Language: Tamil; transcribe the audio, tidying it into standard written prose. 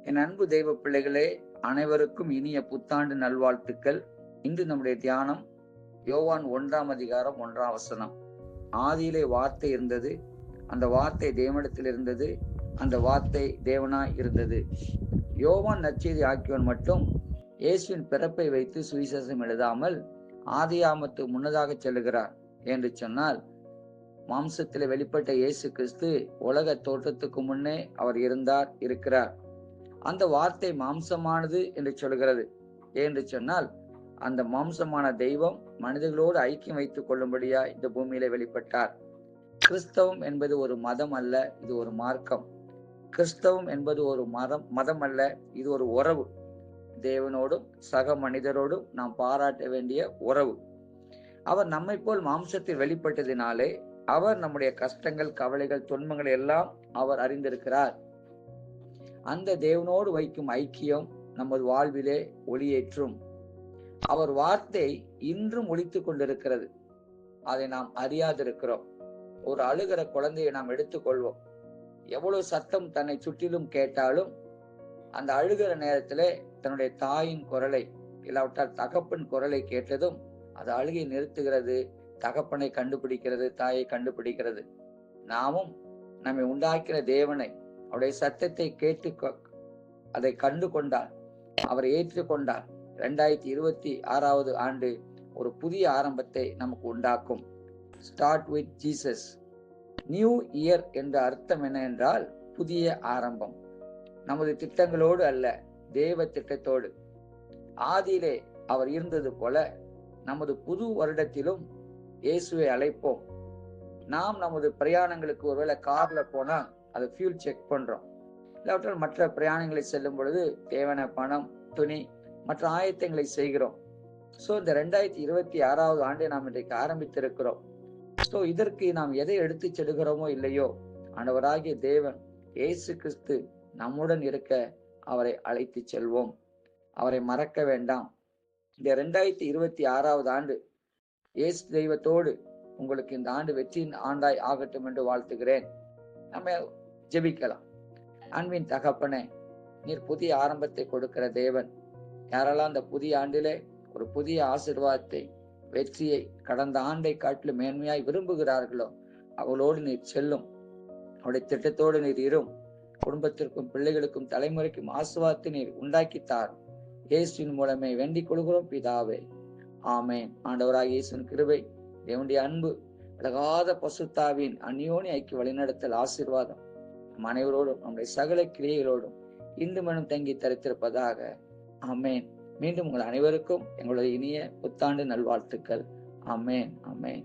என் அன்பு தெய்வ பிள்ளைகளே, அனைவருக்கும் இனிய புத்தாண்டு நல்வாழ்த்துக்கள். இன்று நம்முடைய தியானம் யோவான் 1 1 ஆதியிலே வார்த்தை இருந்தது, அந்த வார்த்தை தேவனிடத்தில் இருந்தது, அந்த வார்த்தை தேவனாய் இருந்தது. யோவான் நற்செய்தி ஆக்கியோன் மட்டும் இயேசுவின் பிறப்பை வைத்து சுவிசேஷம் எழுதாமல் ஆதியாமத்துக்கு முன்னதாக செல்லுகிறார் என்று சொன்னால், மாம்சத்திலே வெளிப்பட்ட இயேசு கிறிஸ்து உலக தோற்றத்துக்கு முன்னே அவர் இருந்தார், இருக்கிறார். அந்த வார்த்தை மாம்சமானது என்று சொல்கிறது. என்று சொன்னால், அந்த மாம்சமான தெய்வம் மனிதர்களோடு ஐக்கியம் வைத்துக் கொள்ளும்படியா இந்த பூமியிலே வெளிப்பட்டார். கிறிஸ்தவம் என்பது ஒரு மதம் அல்ல, இது ஒரு மார்க்கம். கிறிஸ்தவம் என்பது ஒரு மதம் அல்ல, இது ஒரு உறவு. தேவனோடும் சக மனிதரோடும் நாம் பாராட்ட வேண்டிய உறவு. அவர் நம்மை போல் மாம்சத்தில் வெளிப்பட்டதினாலே அவர் நம்முடைய கஷ்டங்கள், கவலைகள், துன்பங்கள் எல்லாம் அவர் அறிந்திருக்கிறார். அந்த தேவனோடு வைக்கும் ஐக்கியம் நமது வாழ்விலே ஒளியேற்றும். அவர் வார்த்தை இன்றும் ஒலித்துக் கொண்டிருக்கிறது. அதை நாம் அறியாதிருக்கிறோம். ஒரு அழுகிற குழந்தையை நாம் எடுத்துக்கொள்வோம். எவ்வளவு சத்தம் தன்னை சுற்றிலும் கேட்டாலும் அந்த அழுகிற நேரத்திலே தன்னுடைய தாயின் குரலை, இல்லாவிட்டால் தகப்பன் குரலை கேட்டதும் அது அழுகை நிறுத்துகிறது, தகப்பனை கண்டுபிடிக்கிறது, தாயை கண்டுபிடிக்கிறது. நாமும் நம்மை உண்டாக்கிற தேவனை, அவருடைய சத்தத்தை கேட்டு அதை கண்டு கொண்டார், அவரை ஏற்றுக்கொண்டார். 2026 ஆண்டு ஒரு புதிய ஆரம்பத்தை நமக்கு உண்டாக்கும். Start with Jesus. New year என்ற அர்த்தம் என்ன என்றால் புதிய ஆரம்பம். நமது திட்டங்களோடு அல்ல, தேவ திட்டத்தோடு. ஆதியிலே அவர் இருந்தது போல நமது புது வருடத்திலும் இயேசுவை அழைப்போம். நாம் நமது பிரயாணங்களுக்கு ஒருவேளை கார்ல போனா அதை ஃபியூல் செக் பண்றோம். இல்லாவிட்டால் மற்ற பிரயாணங்களை செல்லும் பொழுது தேவையான பணம், துணி, மற்ற ஆயத்தங்களை செய்கிறோம். ஸோ இந்த 2026 ஆண்டை நாம் இன்றைக்கு ஆரம்பித்திருக்கிறோம். ஸோ இதற்கு நாம் எதை எடுத்து செல்கிறோமோ இல்லையோ, ஆண்டவராகிய தேவன் இயேசு கிறிஸ்து நம்முடன் இருக்க அவரை அழைத்து செல்வோம். அவரை மறக்க வேண்டாம். இந்த 2026 ஆண்டு இயேசு தெய்வத்தோடு உங்களுக்கு இந்த ஆண்டு வெற்றியின் ஆண்டாய் ஆகட்டும் என்று வாழ்த்துகிறேன். நம்ம ஜெபிக்கலாம். அன்பின் தகப்பனே, நீர் புதிய ஆரம்பத்தை கொடுக்கிற தேவன். யாரெல்லாம் அந்த புதிய ஆண்டிலே ஒரு புதிய ஆசீர்வாதத்தை, வெற்றியை கடந்த ஆண்டை காட்டிலும் மேன்மையாய் விரும்புகிறார்களோ அவளோடு நீர் செல்லும். அவருடைய திட்டத்தோடு நீர் இரும். குடும்பத்திற்கும் பிள்ளைகளுக்கும் தலைமுறைக்கும் ஆசீர்வாதத்தை நீர் உண்டாக்கித்தார். இயேசுவின் மூலமே வேண்டிக் கொள்கிறோம் பிதாவே, ஆமேன். ஆண்டவராக இயேசுவின் கிருபை, தேவனுடைய அன்பு, விலகாத பசுத்தாவின் அந்யோன்ய ஐக்கிய வழிநடத்தல் ஆசீர்வாதம் நம் அனைவரோடும், நம்முடைய சகல கிரியைகளோடும் இன்று மனம் தங்கி தரித்திருப்பதாக. ஆமேன். மீண்டும் உங்கள் அனைவருக்கும் எங்களுடைய இனிய புத்தாண்டு நல்வாழ்த்துக்கள். ஆமேன், ஆமேன்.